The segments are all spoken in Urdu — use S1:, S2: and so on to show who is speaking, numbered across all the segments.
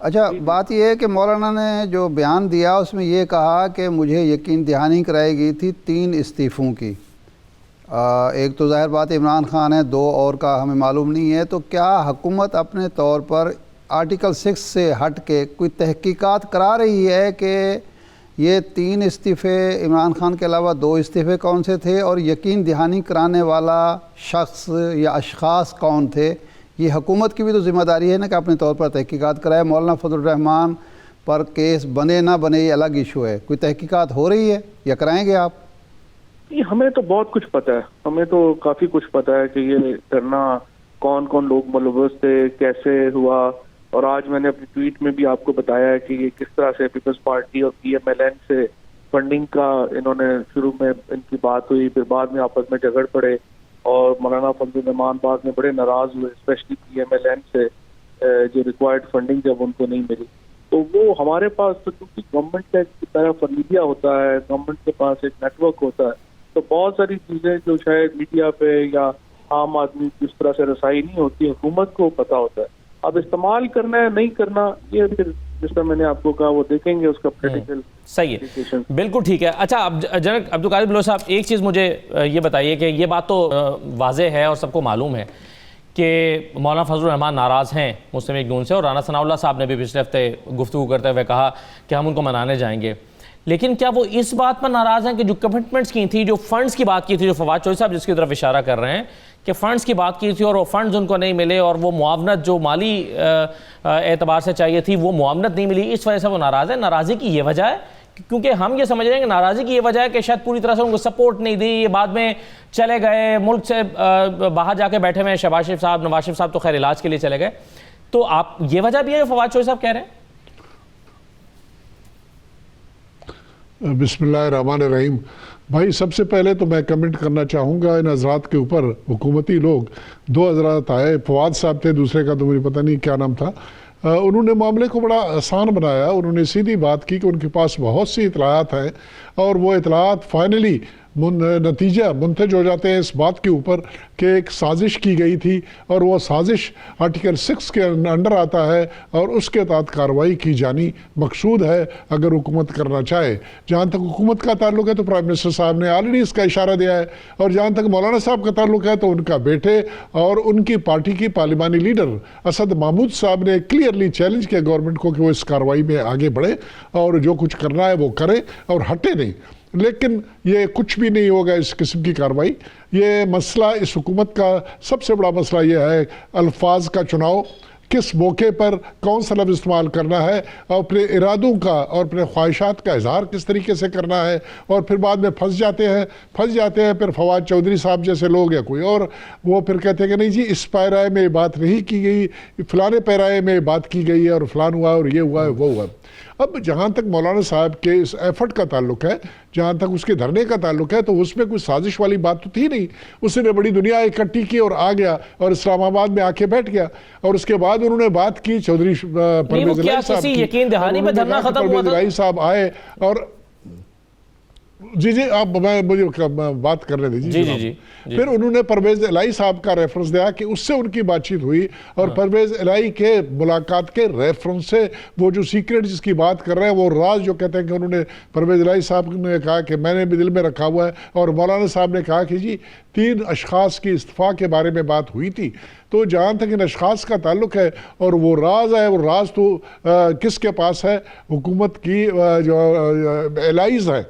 S1: اچھا بات یہ ہے کہ مولانا نے جو بیان دیا اس میں یہ کہا کہ مجھے یقین دہانی کرائی گئی تھی 3 استعفوں کی، ایک تو ظاہر بات عمران خان ہے، 2 اور کا ہمیں معلوم نہیں ہے، تو کیا حکومت اپنے طور پر آرٹیکل 6 سے ہٹ کے کوئی تحقیقات کرا رہی ہے کہ یہ 3 استعفے عمران خان کے علاوہ 2 استعفے کون سے تھے، اور یقین دہانی کرانے والا شخص یا اشخاص کون تھے؟ یہ حکومت کی بھی تو ذمہ داری ہے نا کہ اپنے طور پر تحقیقات کرائے۔ مولانا فضل الرحمان پر کیس بنے نہ بنے یہ الگ ایشو ہے، کوئی تحقیقات ہو رہی ہے یا کرائیں گے آپ؟
S2: ہمیں تو بہت کچھ پتہ ہے، ہمیں تو کافی کچھ پتہ ہے کہ یہ دھرنا کون کون لوگ ملوث تھے، کیسے ہوا، اور آج میں نے اپنی ٹویٹ میں بھی آپ کو بتایا ہے کہ یہ کس طرح سے پیپلز پارٹی اور پی ایم ایل این سے فنڈنگ کا انہوں نے شروع میں ان کی بات ہوئی، پھر بعد میں آپس میں جھگڑ پڑے اور مولانا فضل الرحمان بعد میں بڑے ناراض ہوئے، اسپیشلی پی ایم ایل این سے جو ریکوائرڈ فنڈنگ جب ان کو نہیں ملی، تو وہ ہمارے پاس تو کیونکہ گورنمنٹ کا ایک طرف میڈیا ہوتا ہے، گورنمنٹ کے پاس ایک نیٹ ورک ہوتا ہے، تو بہت ساری چیزیں جو شاید میڈیا پہ یا عام آدمی کی اس طرح سے رسائی نہیں ہوتی، حکومت کو پتہ ہوتا ہے۔ اب استعمال کرنا ہے نہیں کرنا یہ پھر جس طرح میں نے آپ کو کہا وہ دیکھیں گے اس کا پریکٹیکل۔
S3: صحیح ہے، بالکل ٹھیک ہے۔ اچھا اب جنرل عبدالقادر بلوچ صاحب ایک چیز مجھے یہ بتائیے کہ یہ بات تو واضح ہے اور سب کو معلوم ہے کہ مولانا فضل الرحمان ناراض ہیں مسلم لیگ نون سے، اور رانا ثناء اللہ صاحب نے بھی پچھلے ہفتے گفتگو کرتے ہوئے کہا کہ ہم ان کو منانے جائیں گے، لیکن کیا وہ اس بات پر ناراض ہیں کہ جو کمٹمنٹس کی تھی، جو فنڈز کی بات کی تھی، جو فواد چودھری صاحب جس کی طرف اشارہ کر رہے ہیں کہ فنڈز کی بات کی تھی اور وہ فنڈز ان کو نہیں ملے، اور وہ معاونت جو مالی اعتبار سے چاہیے تھی وہ معاونت نہیں ملی، اس وجہ سے وہ ناراض ہے؟ ناراضی کی یہ وجہ ہے؟ کیونکہ ہم یہ سمجھ رہے ہیں کہ ناراضی کی یہ وجہ ہے کہ شاید پوری طرح سے ان کو سپورٹ نہیں دی، یہ بعد میں چلے گئے ملک سے باہر جا کے بیٹھے ہوئے شہباز شریف صاحب، نواز شریف صاحب تو خیر علاج کے لیے چلے گئے، تو آپ یہ وجہ بھی ہے فواد چودھری صاحب کہہ رہے ہیں؟
S4: بسم اللہ الرحمن الرحیم۔ بھائی سب سے پہلے تو میں کمنٹ کرنا چاہوں گا ان حضرات کے اوپر، حکومتی لوگ 2 حضرات آئے، فواد صاحب تھے، دوسرے کا تو مجھے پتہ نہیں کیا نام تھا، انہوں نے معاملے کو بڑا آسان بنایا، انہوں نے سیدھی بات کی کہ ان کے پاس بہت سی اطلاعات ہیں اور وہ اطلاعات فائنلی نتیجہ منتج ہو جاتے ہیں اس بات کے اوپر کہ ایک سازش کی گئی تھی، اور وہ سازش آرٹیکل 6 کے انڈر آتا ہے اور اس کے تحت کارروائی کی جانی مقصود ہے اگر حکومت کرنا چاہے۔ جہاں تک حکومت کا تعلق ہے تو پرائم منسٹر صاحب نے آلریڈی اس کا اشارہ دیا ہے، اور جہاں تک مولانا صاحب کا تعلق ہے تو ان کا بیٹے اور ان کی پارٹی کی پارلیمانی لیڈر اسد محمود صاحب نے کلیئرلی چیلنج کیا گورنمنٹ کو کہ وہ اس کارروائی میں آگے بڑھے اور جو کچھ کرنا ہے وہ کرے اور ہٹے نہیں۔ لیکن یہ کچھ بھی نہیں ہوگا اس قسم کی کارروائی۔ یہ مسئلہ اس حکومت کا سب سے بڑا مسئلہ یہ ہے الفاظ کا چناؤ، کس موقع پر کون سا لفظ استعمال کرنا ہے، اور اپنے ارادوں کا اور اپنے خواہشات کا اظہار کس طریقے سے کرنا ہے، اور پھر بعد میں پھنس جاتے ہیں پھر فواد چودھری صاحب جیسے لوگ یا کوئی اور، وہ پھر کہتے ہیں کہ نہیں جی اس پیرائے میں یہ بات نہیں کی گئی، فلانے پیرائے میں بات کی گئی ہے اور فلان ہوا اور یہ ہوا ہے وہ ہوا۔ اب جہاں تک مولانا صاحب کے اس ایفرٹ کا تعلق ہے، جہاں تک اس کے دھرنے کا تعلق ہے، تو اس میں کوئی سازش والی بات تو تھی نہیں، اس نے بڑی دنیا اکٹھی کی اور آ گیا اور اسلام آباد میں آ کے بیٹھ گیا، اور اس کے بعد انہوں نے بات کی چودھری پرویز الہی صاحب کی،
S3: یقین دہانی میں دھرنا ختم ہوا
S4: پرویز الہی صاحب آئے اور جی آپ مجھے بات کرنے دیجیے
S3: جی
S4: پھر انہوں نے پرویز الہی صاحب کا ریفرنس دیا کہ اس سے ان کی بات چیت ہوئی، اور پرویز الہی کے ملاقات کے ریفرنس سے وہ جو سیکرٹ جس کی بات کر رہے ہیں وہ راز جو کہتے ہیں کہ انہوں نے پرویز الہی صاحب نے کہا کہ میں نے بھی دل میں رکھا ہوا ہے، اور مولانا صاحب نے کہا کہ جی 3 اشخاص کی استعفاء کے بارے میں بات ہوئی تھی، تو جہاں تک ان اشخاص کا تعلق ہے اور وہ راز ہے، وہ راز تو کس کے پاس ہے؟ حکومت کی جو الائیز ہیں،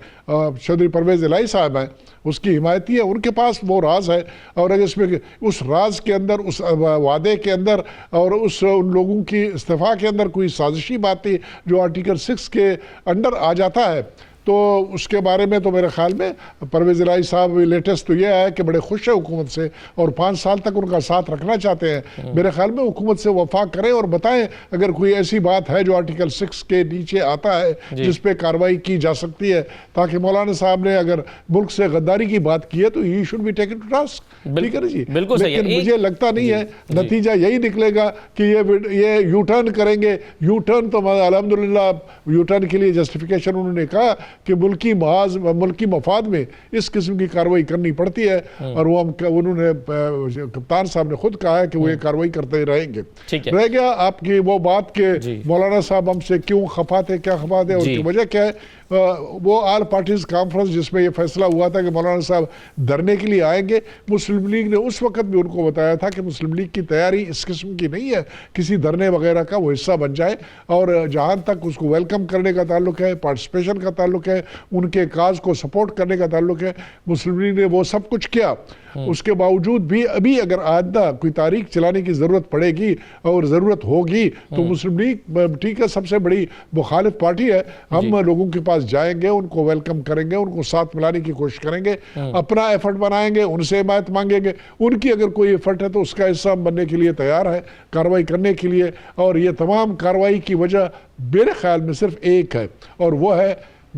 S4: چودھری پرویز الہی صاحب ہیں، اس کی حمایتی ہے، ان کے پاس وہ راز ہے، اور اگر اس میں اس راز کے اندر، اس وعدے کے اندر اور ان لوگوں کی استعفاء کے اندر کوئی سازشی بات تھی جو آرٹیکل 6 کے انڈر آ جاتا ہے، تو اس کے بارے میں تو میرے خیال میں پرویز الہی صاحب لیٹسٹ تو یہ ہے کہ بڑے خوش ہیں حکومت سے اور 5 سال تک ان کا ساتھ رکھنا چاہتے ہیں۔ میرے خیال میں حکومت سے وفا کریں اور بتائیں اگر کوئی ایسی بات ہے جو آرٹیکل 6 کے نیچے آتا ہے جس پہ کارروائی کی جا سکتی ہے، تاکہ مولانا صاحب نے اگر ملک سے غداری کی بات کی ہے تو he should be taken to task, ٹھیک ہے جی؟ لیکن مجھے لگتا نہیں ہے نتیجہ یہی نکلے گا کہ یہ یو ٹرن کریں گے۔ یو ٹرن تو الحمدللہ یو ٹرن کے لیے جسٹیفیکیشن انہوں نے کہا کہ ملکی مفاد میں اس قسم کی کارروائی کرنی پڑتی ہے، اور وہ انہوں نے کپتان صاحب نے خود کہا ہے کہ وہ یہ کارروائی کرتے رہیں گے۔ رہ گیا آپ کی وہ بات کہ مولانا صاحب ہم سے کیوں خفا تھے، کیا خفا تھے، اور کی وجہ کیا ہے؟ وہ آل پارٹیز کانفرنس جس میں یہ فیصلہ ہوا تھا کہ مولانا صاحب دھرنے کے لیے آئیں گے، مسلم لیگ نے اس وقت بھی ان کو بتایا تھا کہ مسلم لیگ کی تیاری اس قسم کی نہیں ہے کسی دھرنے وغیرہ کا وہ حصہ بن جائے، اور جہاں تک اس کو ویلکم کرنے کا تعلق ہے، پارٹیسپیشن کا تعلق ہے، ان کے کاز کو سپورٹ کرنے کا تعلق ہے، مسلم لیگ نے وہ سب کچھ کیا۔ اس کے باوجود بھی ابھی اگر آئندہ کوئی تاریخ چلانے کی ضرورت پڑے گی اور ضرورت ہوگی تو مسلم لیگ ٹھیک ہے سب سے بڑی مخالف پارٹی ہے، ہم لوگوں کے پاس جائیں گے، ان کو ویلکم کریں گے، ان کو ساتھ ملانے کی کوشش کریں گے، اپنا ایفرٹ بنائیں گے، ان سے حمایت مانگیں گے، ان کی اگر کوئی ایفرٹ ہے تو اس کا حصہ بننے کے لیے تیار ہے کارروائی کرنے کے لیے۔ اور یہ تمام کارروائی کی وجہ میرے خیال میں صرف ایک ہے، اور وہ ہے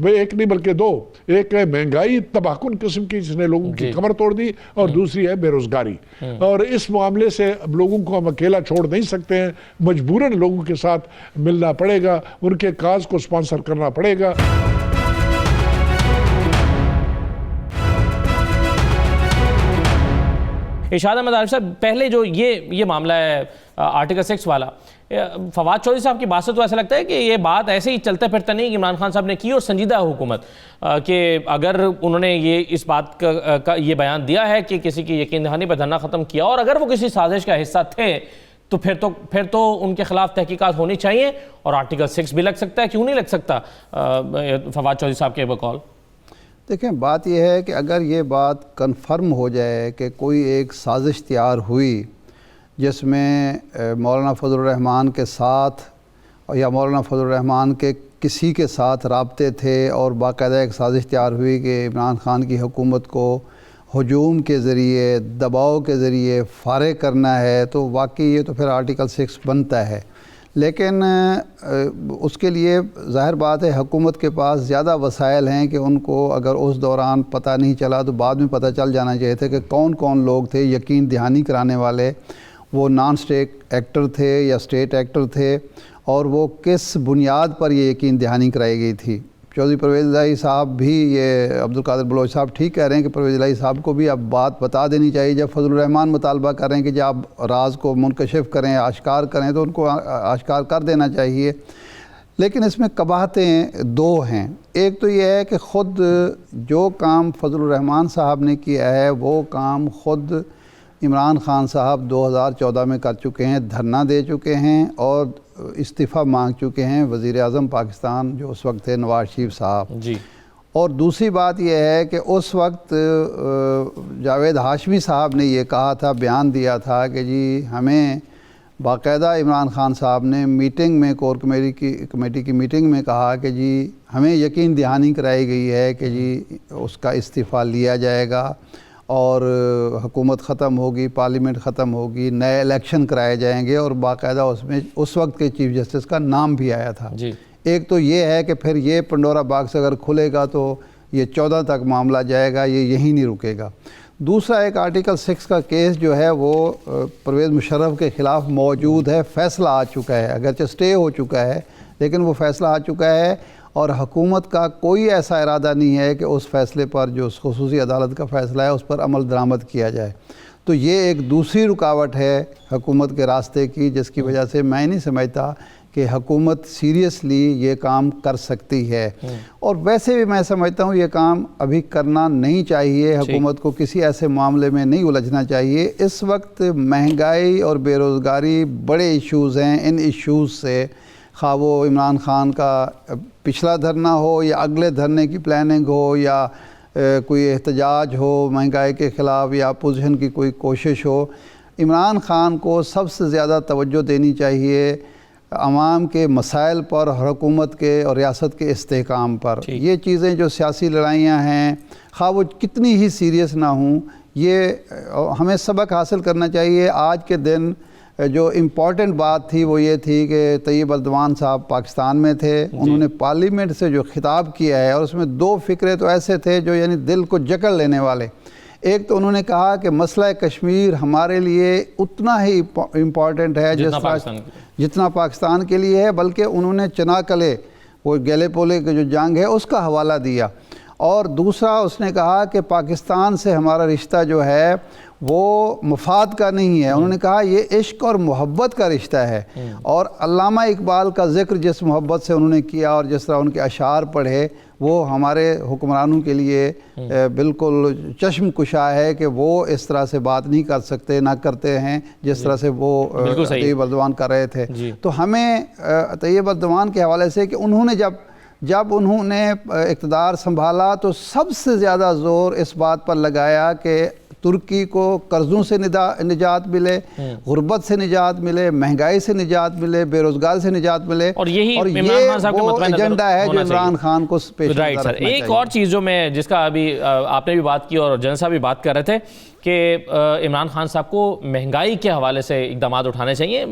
S4: ایک نہیں بلکہ دو، ایک ہے مہنگائی تباہ کن قسم کی جس نے لوگوں کی کمر توڑ دی، اور دوسری ہے بے روزگاری۔ اور اس معاملے سے لوگوں کو ہم اکیلا چھوڑ نہیں سکتے ہیں، مجبوراً لوگوں کے ساتھ ملنا پڑے گا، ان کے کاز کو سپانسر کرنا پڑے گا۔
S3: ارشاد احمد عارف صاحب، پہلے جو یہ معاملہ ہے آرٹیکل 6 والا، فواد چودھری صاحب کی بات سے تو ایسا لگتا ہے کہ یہ بات ایسے ہی چلتے پھرتا نہیں کہ عمران خان صاحب نے کی، اور سنجیدہ حکومت کہ اگر انہوں نے اس بات کا یہ بیان دیا ہے کہ کسی کی یقین دہانی پر دھرنا ختم کیا، اور اگر وہ کسی سازش کا حصہ تھے تو پھر تو ان کے خلاف تحقیقات ہونی چاہیے، اور آرٹیکل 6 بھی لگ سکتا ہے، کیوں نہیں لگ سکتا فواد چودھری صاحب کے بقول؟
S1: دیکھیں بات یہ ہے کہ اگر یہ بات کنفرم ہو جائے کہ کوئی ایک سازش تیار ہوئی جس میں مولانا فضل الرحمان کے ساتھ یا مولانا فضل الرحمان کے کسی کے ساتھ رابطے تھے، اور باقاعدہ ایک سازش تیار ہوئی کہ عمران خان کی حکومت کو ہجوم کے ذریعے، دباؤ کے ذریعے فارغ کرنا ہے، تو واقعی یہ تو پھر آرٹیکل 6 بنتا ہے۔ لیکن اس کے لیے ظاہر بات ہے حکومت کے پاس زیادہ وسائل ہیں کہ ان کو اگر اس دوران پتہ نہیں چلا تو بعد میں پتہ چل جانا چاہیے تھا کہ کون کون لوگ تھے یقین دہانی کرانے والے، وہ نان اسٹیٹ ایکٹر تھے یا اسٹیٹ ایکٹر تھے، اور وہ کس بنیاد پر یہ یقین دہانی کرائی گئی تھی۔ چودھری پرویز الہی صاحب بھی، یہ عبدالقادر بلوچ صاحب ٹھیک کہہ رہے ہیں کہ پرویز الہی صاحب کو بھی اب بات بتا دینی چاہیے، جب فضل الرحمان مطالبہ کر رہے ہیں کہ جب آپ راز کو منکشف کریں، آشکار کریں، تو ان کو آشکار کر دینا چاہیے۔ لیکن اس میں قباحتیں دو ہیں، ایک تو یہ ہے کہ خود جو کام فضل الرحمان صاحب نے کیا ہے وہ کام خود عمران خان صاحب 2014 میں کر چکے ہیں، دھرنا دے چکے ہیں اور استعفیٰ مانگ چکے ہیں وزیر اعظم پاکستان جو اس وقت تھے نواز شریف صاحب
S3: جی۔ اور
S1: دوسری بات یہ ہے کہ اس وقت جاوید ہاشمی صاحب نے یہ کہا تھا، بیان دیا تھا کہ جی ہمیں باقاعدہ عمران خان صاحب نے میٹنگ میں کور کمیٹی کی میٹنگ میں کہا کہ جی ہمیں یقین دہانی کرائی گئی ہے کہ جی اس کا استعفیٰ لیا جائے گا اور حکومت ختم ہوگی، پارلیمنٹ ختم ہوگی، نئے الیکشن کرائے جائیں گے، اور باقاعدہ اس میں اس وقت کے چیف جسٹس کا نام بھی آیا تھا
S3: جی۔
S1: ایک تو یہ ہے کہ پھر یہ پنڈورا باکس اگر کھلے گا تو یہ 14 تک معاملہ جائے گا، یہ یہیں نہیں رکے گا۔ دوسرا ایک آرٹیکل 6 کا کیس جو ہے وہ پرویز مشرف کے خلاف موجود ہے، فیصلہ آ چکا ہے، اگرچہ سٹے ہو چکا ہے لیکن وہ فیصلہ آ چکا ہے، اور حکومت کا کوئی ایسا ارادہ نہیں ہے کہ اس فیصلے پر جو خصوصی عدالت کا فیصلہ ہے اس پر عمل درآمد کیا جائے۔ تو یہ ایک دوسری رکاوٹ ہے حکومت کے راستے کی، جس کی وجہ سے میں نہیں سمجھتا کہ حکومت سیریسلی یہ کام کر سکتی ہے، اور ویسے بھی میں سمجھتا ہوں یہ کام ابھی کرنا نہیں چاہیے، حکومت کو کسی ایسے معاملے میں نہیں الجھنا چاہیے۔ اس وقت مہنگائی اور بے روزگاری بڑے ایشوز ہیں، ان ایشوز سے خواہ وہ عمران خان کا پچھلا دھرنا ہو یا اگلے دھرنے کی پلاننگ ہو یا کوئی احتجاج ہو مہنگائی کے خلاف یا اپوزیشن کی کوئی کوشش ہو، عمران خان کو سب سے زیادہ توجہ دینی چاہیے عوام کے مسائل پر، حکومت کے اور ریاست کے استحکام پر۔ یہ چیزیں جو سیاسی لڑائیاں ہیں خواہ وہ کتنی ہی سیریس نہ ہوں، یہ ہمیں سبق حاصل کرنا چاہیے۔ آج کے دن جو امپورٹنٹ بات تھی وہ یہ تھی کہ طیب اردوان صاحب پاکستان میں تھے، انہوں نے پارلیمنٹ سے جو خطاب کیا ہے، اور اس میں دو فکرے تو ایسے تھے جو یعنی دل کو جکڑ لینے والے۔ ایک تو انہوں نے کہا کہ مسئلہ کشمیر ہمارے لیے اتنا ہی امپورٹنٹ ہے جتنا پاکستان کے لیے ہے، بلکہ انہوں نے چناکلے وہ گیلیپولی کی جو جنگ ہے اس کا حوالہ دیا، اور دوسرا اس نے کہا کہ پاکستان سے ہمارا رشتہ جو ہے وہ مفاد کا نہیں ہے، انہوں نے کہا یہ عشق اور محبت کا رشتہ ہے، اور علامہ اقبال کا ذکر جس محبت سے انہوں نے کیا اور جس طرح ان کے اشعار پڑھے وہ ہمارے حکمرانوں کے لیے بالکل چشم کشا ہے کہ وہ اس طرح سے بات نہیں کر سکتے، نہ کرتے ہیں جس طرح سے وہ طیب اردوان کر رہے تھے۔ تو ہمیں طیب اردوان کے حوالے سے کہ انہوں نے جب انہوں نے اقتدار سنبھالا تو سب سے زیادہ زور اس بات پر لگایا کہ ترکی کو قرضوں سے نجات ملے، غربت سے نجات ملے، مہنگائی سے نجات ملے، بے روزگاری سے نجات ملے،
S3: اور یہی
S1: اور
S3: عمران خان صاحب کا
S1: وہ
S3: مطمئن نظر
S1: ایجنڈا ہے جو عمران خان کو پیش
S3: رائٹ سر۔ ایک اور چیز جو میں جس کا ابھی آپ نے بھی بات کی اور جن صاحب بھی بات کر رہے تھے کہ عمران خان صاحب کو مہنگائی کے حوالے سے اقدامات اٹھانے چاہیے،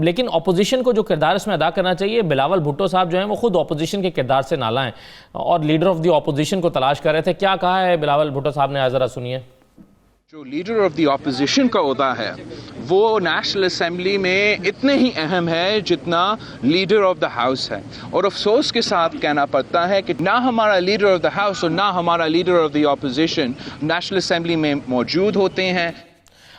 S3: لیکن اپوزیشن کو جو کردار اس میں ادا کرنا چاہیے، بلاول بھٹو صاحب جو ہیں وہ خود اپوزیشن کے کردار سے نالاں ہیں اور لیڈر آف دی اپوزیشن کو تلاش کر رہے تھے۔ کیا کہا ہے بلاول بھٹو صاحب نے، ذرا سنیے۔
S5: جو لیڈر آف دی اپوزیشن کا عہدہ ہے وہ نیشنل اسمبلی میں اتنے ہی اہم ہے جتنا لیڈر آف دا ہاؤس ہے، اور افسوس کے ساتھ کہنا پڑتا ہے کہ نہ ہمارا لیڈر آف دا ہاؤس اور نہ ہمارا leader of the opposition national assembly میں موجود ہوتے ہیں۔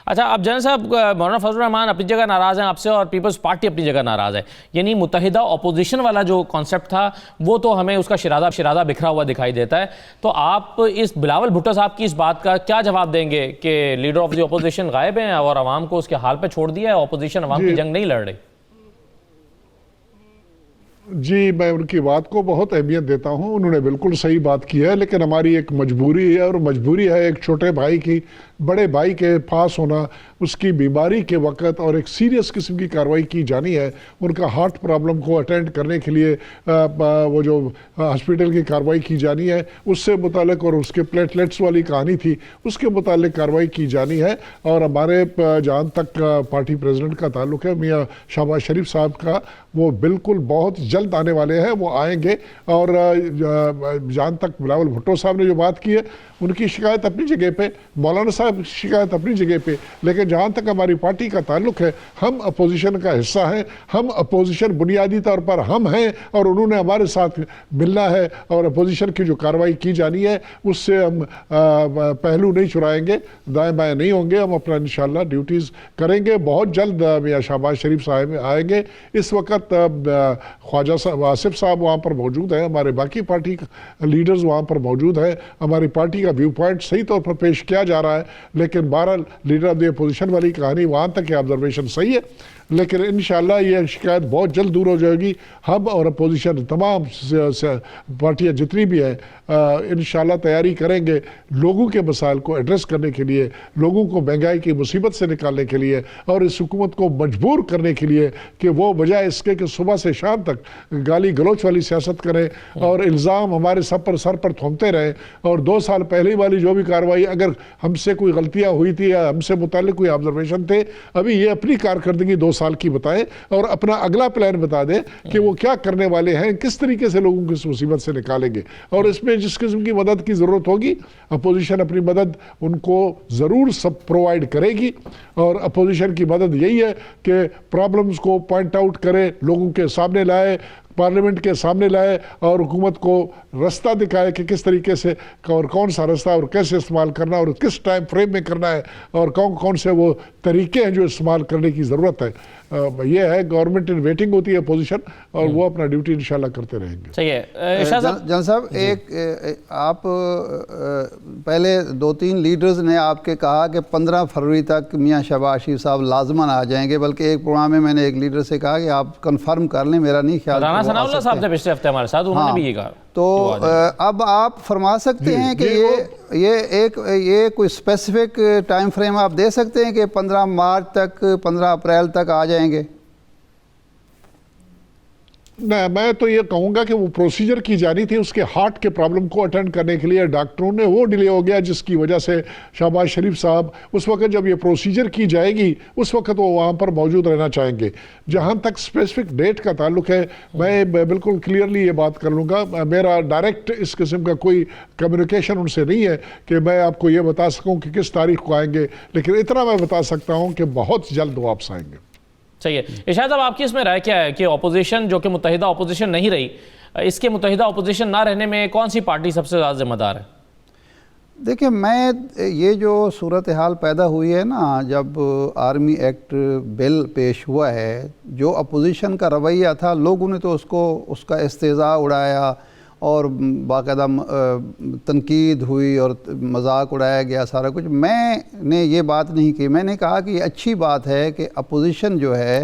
S3: اچھا، اب جنرل صاحب مولانا فضل الرحمان اپنی جگہ ناراض ہیں آپ سے اور پیپلز پارٹی اپنی جگہ ناراض ہے، یعنی متحدہ اپوزیشن والا جو کانسیپٹ تھا وہ تو ہمیں اس کا شرادہ بکھرا ہوا دکھائی دیتا ہے، تو آپ اس بلاول بھٹو صاحب کی اس بات کا کیا جواب دیں گے کہ لیڈر آف دی اپوزیشن غائب ہیں اور عوام کو اس کے حال پہ چھوڑ دیا ہے، اپوزیشن عوام کی جنگ نہیں لڑ رہی؟
S4: جی، میں ان کی بات کو بہت اہمیت دیتا ہوں، انہوں نے بالکل صحیح بات کی ہے، لیکن ہماری ایک مجبوری ہے، اور مجبوری ہے ایک چھوٹے بھائی کی بڑے بھائی کے پاس ہونا، اس کی بیماری کے وقت اور ایک سیریس قسم کی کارروائی کی جانی ہے، ان کا ہارٹ پرابلم کو اٹینڈ کرنے کے لیے وہ جو ہسپیٹل کی کارروائی کی جانی ہے اس سے متعلق، اور اس کے پلیٹلیٹس والی کہانی تھی اس کے متعلق کارروائی کی جانی ہے، اور ہمارے جہاں تک پارٹی پریزیڈنٹ کا تعلق ہے میاں شہباز شریف صاحب کا، وہ بالکل بہت جلد آنے والے ہیں، وہ آئیں گے، اور جہاں تک بلاول بھٹو صاحب نے جو بات کی ہے ان کی شکایت اپنی جگہ پہ، مولانا صاحب شکایت اپنی جگہ پہ، لیکن جہاں تک ہماری پارٹی کا تعلق ہے ہم اپوزیشن کا حصہ ہیں، ہم اپوزیشن بنیادی طور پر ہم ہیں، اور انہوں نے ہمارے ساتھ ملنا ہے، اور اپوزیشن کی جو کارروائی کی جانی ہے اس سے ہم پہلو نہیں چھڑائیں گے، دائیں بائیں نہیں ہوں گے، ہم اپنا انشاءاللہ ڈیوٹیز کریں گے۔ بہت جلد میاں شہباز شریف صاحب آئیں گے، اس وقت خواجہ صاحب آصف صاحب وہاں پر موجود ہیں، ہمارے باقی پارٹی لیڈرز وہاں پر موجود ہیں، ہماری پارٹی کا ویو پوائنٹ صحیح طور پر پیش کیا جا رہا ہے، لیکن بہرحال لیڈر آف دی اپوزیشن والی کہانی وہاں تک کی آبزرویشن صحیح ہے، لیکن انشاءاللہ یہ شکایت بہت جلد دور ہو جائے گی۔ ہم اور اپوزیشن تمام پارٹیاں جتنی بھی ہیں انشاءاللہ تیاری کریں گے لوگوں کے مسائل کو ایڈریس کرنے کے لیے، لوگوں کو مہنگائی کی مصیبت سے نکالنے کے لیے، اور اس حکومت کو مجبور کرنے کے لیے کہ وہ بجائے اس کے کہ صبح سے شام تک گالی گلوچ والی سیاست کریں اور الزام ہمارے سر پر تھومتے رہیں، اور 2 سال پہلے والی جو بھی کارروائی اگر ہم سے کوئی غلطیاں ہوئی تھی یا ہم سے متعلق کوئی آبزرویشن تھے، ابھی یہ اپنی کارکردگی 2 سال کی بتائیں اور اپنا اگلا پلان بتا دیں کہ وہ کیا کرنے والے ہیں، کس طریقے سے لوگوں کو اس مصیبت سے نکالیں گے، اور اس میں جس قسم کی مدد کی ضرورت ہوگی اپوزیشن اپنی مدد ان کو ضرور سب پرووائڈ کرے گی، اور اپوزیشن کی مدد یہی ہے کہ پرابلمز کو پوائنٹ آؤٹ کرے، لوگوں کے سامنے لائے، پارلیمنٹ کے سامنے لائے، اور حکومت کو رستہ دکھائے کہ کس طریقے سے اور کون سا رستہ اور کیسے استعمال کرنا اور کس ٹائم فریم میں کرنا ہے، اور کون سے وہ طریقے ہیں جو استعمال کرنے کی ضرورت ہے۔ یہ ہے گورنمنٹ ان ویٹنگ ہوتی ہے اپوزیشن، اور وہ اپنا ڈیوٹی انشاءاللہ کرتے رہیں گے۔
S3: صحیح ہے
S1: جنرل صاحب، ایک آپ پہلے 2-3 لیڈرز نے آپ کے کہا کہ 15 فروری تک میاں شہباز شریف صاحب لازماً آ جائیں گے، بلکہ ایک پروگرام میں نے ایک لیڈر سے کہا کہ آپ کنفرم کر لیں، میرا نہیں خیال۔
S3: رانا ثناء اللہ صاحب نے پچھلے ہفتے ہمارے ساتھ، انہوں نے بھی یہ کہا۔
S1: تو اب آپ فرما سکتے ہیں کہ یہ کوئی اسپیسیفک ٹائم فریم آپ دے سکتے ہیں کہ 15 مارچ تک 15 اپریل تک آ جائیں گے؟
S4: میں تو یہ کہوں گا کہ وہ پروسیجر کی جانی تھی، اس کے ہارٹ کے پرابلم کو اٹینڈ کرنے کے لیے ڈاکٹروں نے وہ ڈیلے ہو گیا، جس کی وجہ سے شہباز شریف صاحب اس وقت جب یہ پروسیجر کی جائے گی اس وقت وہ وہاں پر موجود رہنا چاہیں گے۔ جہاں تک اسپیسیفک ڈیٹ کا تعلق ہے میں بالکل کلیئرلی یہ بات کر لوں گا، میرا ڈائریکٹ اس قسم کا کوئی کمیونیکیشن ان سے نہیں ہے کہ میں آپ کو یہ بتا سکوں کہ کس تاریخ کو آئیں گے، لیکن اتنا میں بتا سکتا ہوں کہ بہت جلد واپس آئیں گے۔
S3: چاہیے ارشاد صاحب آپ کی اس میں رائے کیا ہے کہ اپوزیشن جو کہ متحدہ اپوزیشن نہیں رہی، اس کے متحدہ اپوزیشن نہ رہنے میں کون سی پارٹی سب سے زیادہ ذمہ دار ہے؟
S1: دیکھیں یہ جو صورتحال پیدا ہوئی ہے نا، جب آرمی ایکٹ بل پیش ہوا ہے، جو اپوزیشن کا رویہ تھا، لوگوں نے تو اس کا استہزاء اڑایا اور باقاعدہ تنقید ہوئی اور مذاق اڑایا گیا سارا کچھ۔ میں نے یہ بات نہیں کی، میں نے کہا کہ یہ اچھی بات ہے کہ اپوزیشن جو ہے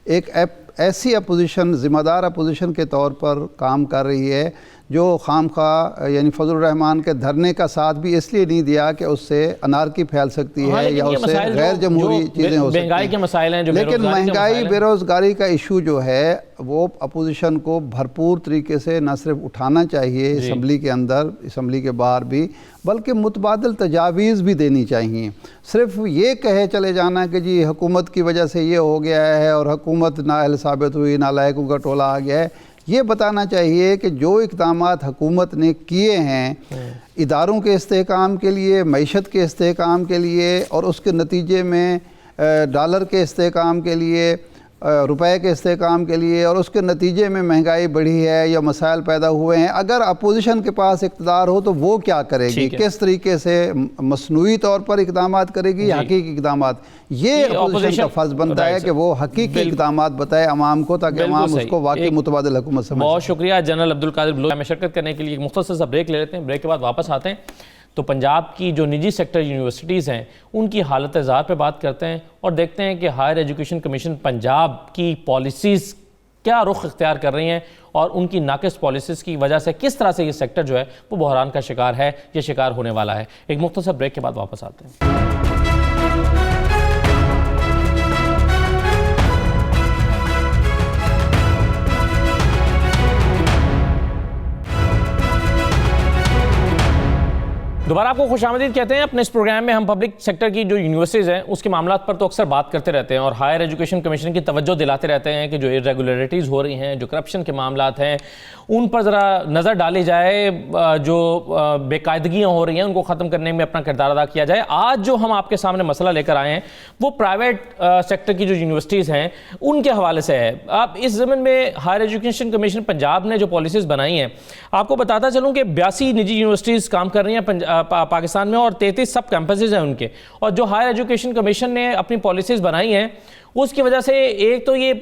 S1: ایک ایسی اپوزیشن، ذمہ دار اپوزیشن کے طور پر کام کر رہی ہے جو خام خواہ یعنی فضل الرحمان کے دھرنے کا ساتھ بھی اس لیے نہیں دیا کہ اس سے انارکی پھیل سکتی ہے یا اس سے غیر جمہوری چیزیں ہو سکتی ہیں،
S3: مہنگائی کے مسائل ہیں،
S1: لیکن مہنگائی بے روزگاری کا ایشو جو ہے وہ اپوزیشن کو بھرپور طریقے سے نہ صرف اٹھانا چاہیے اسمبلی کے اندر، اسمبلی کے باہر بھی، بلکہ متبادل تجاویز بھی دینی چاہیے۔ صرف یہ کہے چلے جانا کہ جی حکومت کی وجہ سے یہ ہو گیا ہے اور حکومت نااہل ثابت ہوئی، نالائقوں کا ٹولہ آ گیا ہے، یہ بتانا چاہیے کہ جو اقدامات حکومت نے کیے ہیں اداروں کے استحکام کے لیے، معیشت کے استحکام کے لیے، اور اس کے نتیجے میں ڈالر کے استحکام کے لیے، روپے کے استحکام کے لیے، اور اس کے نتیجے میں مہنگائی بڑھی ہے یا مسائل پیدا ہوئے ہیں، اگر اپوزیشن کے پاس اقتدار ہو تو وہ کیا کرے گی، کس طریقے سے مصنوعی طور پر اقدامات کرے گی یا حقیقی اقدامات؟ یہ اپوزیشن کا فرض بنتا ہے کہ وہ حقیقی اقدامات بتائے عوام کو، تاکہ عوام اس کو واقعی متبادل حکومت سمجھے۔
S3: بہت شکریہ جنرل عبدالقادر بلوچ میں شرکت کرنے کے لیے۔ ایک مختصر سا بریک لے لیتے ہیں، بریک کے بعد واپس آتے ہیں تو پنجاب کی جو نجی سیکٹر یونیورسٹیز ہیں ان کی حالت زار پہ بات کرتے ہیں اور دیکھتے ہیں کہ ہائر ایجوکیشن کمیشن پنجاب کی پالیسیز کیا رخ اختیار کر رہی ہیں اور ان کی ناقص پالیسیز کی وجہ سے کس طرح سے یہ سیکٹر جو ہے وہ بحران کا شکار ہے یا شکار ہونے والا ہے۔ ایک مختصر بریک کے بعد واپس آتے ہیں۔ دوبارہ آپ کو خوش آمدید کہتے ہیں۔ اپنے اس پروگرام میں ہم پبلک سیکٹر کی جو یونیورسٹیز ہیں اس کے معاملات پر تو اکثر بات کرتے رہتے ہیں اور ہائر ایجوکیشن کمیشن کی توجہ دلاتے رہتے ہیں کہ جو irregularities ہو رہی ہیں، جو کرپشن کے معاملات ہیں، ان پر ذرا نظر ڈالی جائے، جو بے قاعدگیاں ہو رہی ہیں ان کو ختم کرنے میں اپنا کردار ادا کیا جائے۔ آج جو ہم آپ کے سامنے مسئلہ لے کر آئے ہیں وہ پرائیویٹ سیکٹر کی جو یونیورسٹیز ہیں ان کے حوالے سے ہے۔ اب اس ضمن میں ہائر ایجوکیشن کمیشن پنجاب نے جو پالیسیز بنائی ہیں، آپ کو بتاتا چلوں کہ 82 نجی یونیورسٹیز کام کر رہی ہیں پاکستان میں اور 33 سب کیمپسز ہیں ان کے، اور جو ہائر ایجوکیشن کمیشن نے اپنی پالیسیز بنائی ہیں اس کی وجہ سے ایک تو یہ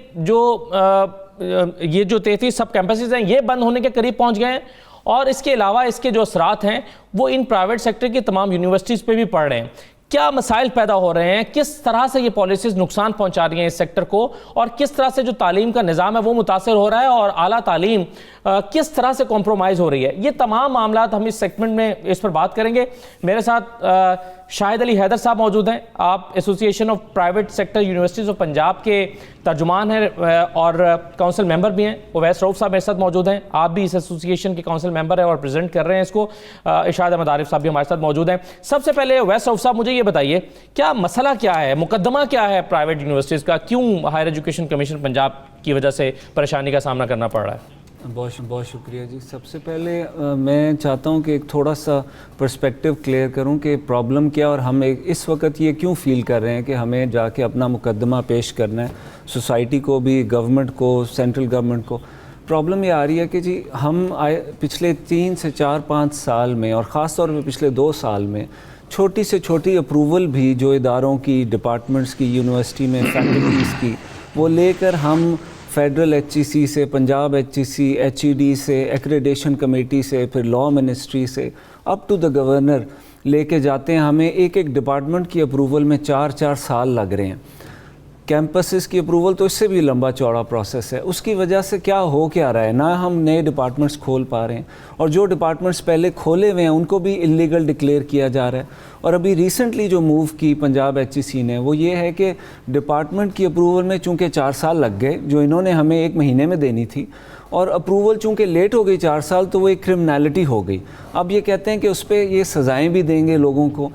S3: جو 33 سب کیمپسز ہیں یہ بند ہونے کے قریب پہنچ گئے ہیں، اور اس کے علاوہ اس کے جو اثرات ہیں وہ ان پرائیویٹ سیکٹر کی تمام یونیورسٹیز پہ بھی پڑ رہے ہیں۔ کیا مسائل پیدا ہو رہے ہیں، کس طرح سے یہ پالیسیز نقصان پہنچا رہی ہیں اس سیکٹر کو، اور کس طرح سے جو تعلیم کا نظام ہے وہ متاثر ہو رہا ہے، اور اعلیٰ تعلیم کس طرح سے کمپرومائز ہو رہی ہے؟ یہ تمام معاملات ہم اس سیگمنٹ میں اس پر بات کریں گے۔ میرے ساتھ شاہد علی حیدر صاحب موجود ہیں، آپ ایسوسی ایشن of private sector universities of Punjab کے ترجمان ہیں اور کونسل ممبر بھی ہیں۔ اویس رؤف صاحب میرے ساتھ موجود ہیں، آپ بھی اس ایسوسی ایشن کے کونسل ممبر ہیں اور پریزیڈنٹ کر رہے ہیں اس کو۔ ارشاد احمد عارف صاحب بھی ہمارے ساتھ موجود ہیں۔ سب سے پہلے اویس رؤف صاحب مجھے یہ بتائیے کیا مسئلہ کیا ہے، مقدمہ کیا ہے پرائیویٹ یونیورسٹیز کا، کیوں ہائر ایجوکیشن کمیشن پنجاب کی وجہ سے پریشانی کا سامنا کرنا پڑ رہا ہے؟
S6: بہت شکریہ جی۔ سب سے پہلے میں چاہتا ہوں کہ ایک تھوڑا سا پرسپیکٹیو کلیئر کروں کہ پرابلم کیا اور ہم اس وقت یہ کیوں فیل کر رہے ہیں کہ ہمیں جا کے اپنا مقدمہ پیش کرنا ہے سوسائٹی کو بھی، گورنمنٹ کو، سینٹرل گورنمنٹ کو۔ پرابلم یہ آ رہی ہے کہ جی ہم پچھلے 3 سے 4-5 سال میں اور خاص طور پہ پچھلے 2 سال میں چھوٹی سے چھوٹی اپروول بھی جو اداروں کی، ڈپارٹمنٹس کی، یونیورسٹی میں فیکلٹیز کی، وہ لے کر ہم فیڈرل ایچ ای سی سے، پنجاب ایچ ای سی، ایچ ای ڈی سے، ایکریڈیشن کمیٹی سے، پھر لاء منسٹری سے اپ ٹو دا گورنر لے کے جاتے ہیں۔ ہمیں ایک ڈپارٹمنٹ کی اپروول میں 4 سال لگ رہے ہیں۔ کیمپسز کی اپروول تو اس سے بھی لمبا چوڑا پروسیس ہے۔ اس کی وجہ سے کیا ہو کیا رہا ہے، نہ ہم نئے ڈپارٹمنٹس کھول پا رہے ہیں، اور جو ڈپارٹمنٹس پہلے کھولے ہوئے ہیں ان کو بھی انلیگل ڈکلیئر کیا جا رہا ہے۔ اور ابھی ریسنٹلی جو موو کی پنجاب ایچ ای سی نے وہ یہ ہے کہ ڈپارٹمنٹ کی اپروول میں چونکہ 4 سال لگ گئے جو انہوں نے ہمیں 1 مہینے میں دینی تھی، اور اپروول چونکہ لیٹ ہو گئی 4 سال تو وہ ایک کرمنالٹی ہو گئی۔ اب یہ کہتے ہیں کہ اس پہ یہ سزائیں بھی دیں گے لوگوں کو،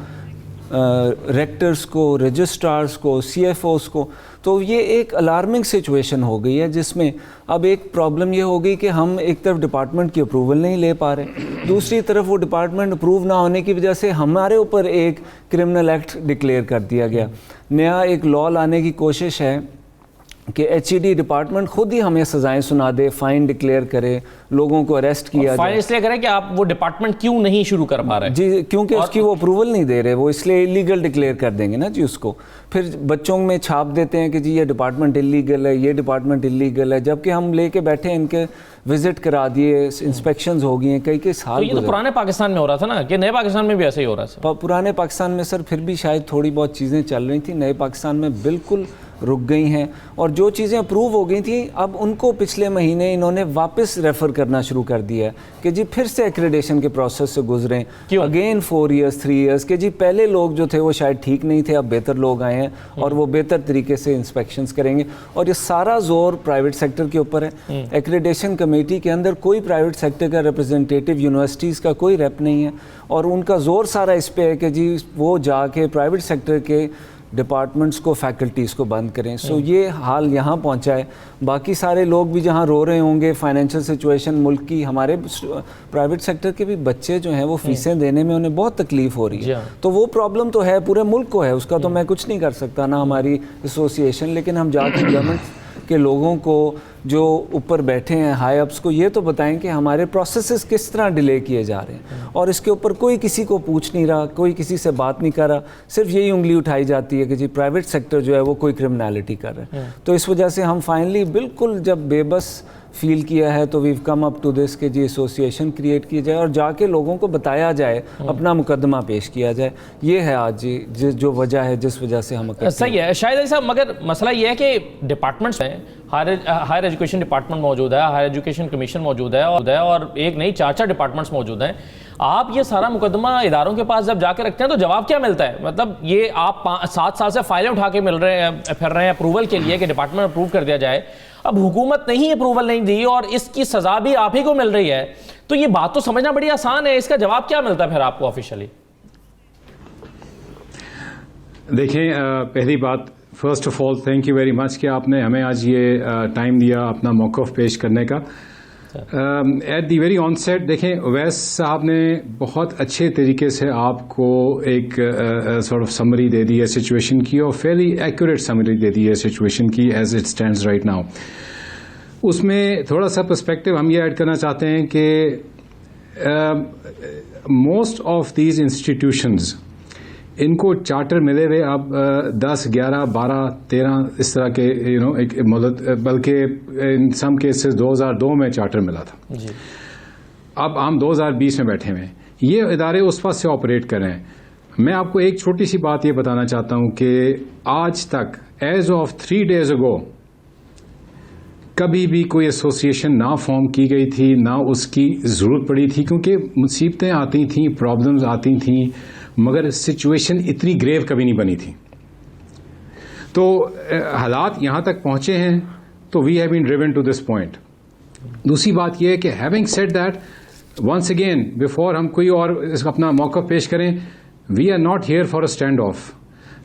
S6: ریکٹرز کو، رجسٹرارز کو، سی ایف اوز کو۔ تو یہ ایک الارمنگ سچویشن ہو گئی ہے جس میں اب ایک پرابلم یہ ہو گئی کہ ہم ایک طرف ڈپارٹمنٹ کی اپروول نہیں لے پا رہے، دوسری طرف وہ ڈپارٹمنٹ اپروو نہ ہونے کی وجہ سے ہمارے اوپر ایک کرمنل ایکٹ ڈکلیئر کر دیا گیا۔ نیا ایک لاء لانے کی کوشش ہے کہ HED ڈپارٹمنٹ خود ہی ہمیں سزائیں سنا دے, فائن ڈکلیئر کرے, لوگوں کو اریسٹ کیا
S3: فائن اس لیے کریں کہ آپ وہ ڈپارٹمنٹ کیوں نہیں شروع کر پا رہے؟
S6: جی کیونکہ اس کی وہ اپروول نہیں دے رہے, وہ اس لیے انلیگل ڈکلیئر کر دیں گے نا جی اس کو. پھر بچوں میں چھاپ دیتے ہیں کہ جی یہ ڈپارٹمنٹ انلیگل ہے, یہ ڈپارٹمنٹ انلیگل ہے, جبکہ ہم لے کے بیٹھے ان کے وزٹ کرا دیے, انسپیکشنز ہو گئی ہیں, کئی سال.
S3: یہ تو پرانے پاکستان میں ہو رہا تھا نا, کہ نئے پاکستان میں بھی ایسے ہی ہو رہا ہے؟
S6: پرانے پاکستان میں سر پھر بھی شاید تھوڑی بہت چیزیں چل رہی تھیں, نئے پاکستان میں بالکل رک گئی ہیں, اور جو چیزیں اپروو ہو گئی تھیں اب ان کو پچھلے مہینے انہوں نے واپس ریفر کرنا شروع کر دیا ہے کہ جی پھر سے ایکریڈیشن کے پروسیس سے گزریں اگین 4 ایئرز 3 ایئرز, کہ جی پہلے لوگ جو تھے وہ شاید ٹھیک نہیں تھے, اب بہتر لوگ آئے ہیں اور وہ بہتر طریقے سے انسپیکشنز کریں گے. اور یہ سارا زور پرائیویٹ سیکٹر کے اوپر ہے. ایکریڈیشن کمیٹی کے اندر کوئی پرائیویٹ سیکٹر کا ریپرزنٹیٹیو, یونیورسٹیز کا کوئی ریپ نہیں ہے, اور ان کا زور سارا اس پہ ہے کہ جی وہ جا کے پرائیویٹ سیکٹر کے ڈپارٹمنٹس کو, فیکلٹیز کو بند کریں. سو یہ حال یہاں پہنچا ہے. باقی سارے لوگ بھی جہاں رو رہے ہوں گے فائنینشیل سچویشن ملک کی, ہمارے پرائیویٹ سیکٹر کے بھی بچے جو ہیں وہ فیسیں دینے میں انہیں بہت تکلیف ہو رہی ہے. تو وہ پرابلم تو ہے, پورے ملک کو ہے, اس کا تو میں کچھ نہیں کر سکتا نہ ہماری ایسوسیشن, لیکن ہم جا کے گورنمنٹ کے لوگوں کو جو اوپر بیٹھے ہیں ہائی اپس کو یہ تو بتائیں کہ ہمارے پروسیسز کس طرح ڈیلے کیے جا رہے ہیں, اور اس کے اوپر کوئی کسی کو پوچھ نہیں رہا, کوئی کسی سے بات نہیں کر رہا, صرف یہی انگلی اٹھائی جاتی ہے کہ جی پرائیویٹ سیکٹر جو ہے وہ کوئی کرمنالٹی کر رہا ہے. تو اس وجہ سے ہم فائنلی بالکل جب بے بس فیل کیا ہے تو view come up to this کہ جی ایسوسیشن کریٹ کی جائے اور جا کے لوگوں کو بتایا جائے, اپنا مقدمہ پیش کیا جائے. یہ ہے آج جی جو وجہ ہے جس وجہ سے ہم
S3: صحیح ہے شاہد علی صاحب, مگر مسئلہ یہ ہے کہ ڈپارٹمنٹس ہیں, ہائر ایجوکیشن ڈپارٹمنٹ موجود ہے, ہائر ایجوکیشن کمیشن موجود ہے, اور ایک نہیں 4 ڈپارٹمنٹس موجود ہیں. آپ یہ سارا مقدمہ اداروں کے پاس جب جا کے رکھتے ہیں تو جواب کیا ملتا ہے؟ مطلب یہ آپ 7 سال سے فائلیں اٹھا کے پھر رہے ہیں اپروول کے لیے کہ ڈپارٹمنٹ اپروو کر دیا جائے, اب حکومت نے ہی اپروول نہیں دی اور اس کی سزا بھی آپ ہی کو مل رہی ہے, تو یہ بات تو سمجھنا بڑی آسان ہے, اس کا جواب کیا ملتا ہے پھر آپ کو آفیشلی؟
S7: دیکھیں, پہلی بات first of all thank you very much کہ آپ نے ہمیں آج یہ ٹائم دیا اپنا موقف پیش کرنے کا. At the very onset دیکھیں اویس صاحب نے بہت اچھے طریقے سے آپ کو ایک سارٹ آف سمری دے دی ہے سچویشن کی, اور فیئرلی ایکوریٹ سمری دے دی ہے سچویشن کی as it stands right now. اس میں تھوڑا سا پرسپیکٹو ہم یہ ایڈ کرنا چاہتے ہیں کہ موسٹ آف دیز انسٹیٹیوشنز ان کو چارٹر ملے ہوئے اب 10, 11, 12, 13 اس طرح کے ایک مدت, بلکہ ان سم کیسز 2002 میں چارٹر ملا تھا. اب ہم 2020 میں بیٹھے ہوئے ہیں, یہ ادارے اس وقت سے آپریٹ کر رہے ہیں. میں آپ کو ایک چھوٹی سی بات یہ بتانا چاہتا ہوں کہ آج تک ایز آف 3 days ago کبھی بھی کوئی ایسوسیشن نہ فارم کی گئی تھی, نہ اس کی ضرورت پڑی تھی, کیونکہ مصیبتیں آتی تھیں, پرابلمز آتی تھیں, مگر سچویشن اتنی گریو کبھی نہیں بنی تھی. تو حالات یہاں تک پہنچے ہیں تو we have been driven to this point. دوسری بات یہ ہے کہ having said that, once again before ہم کوئی اور اپنا موقف پیش کریں, we are not here for a standoff,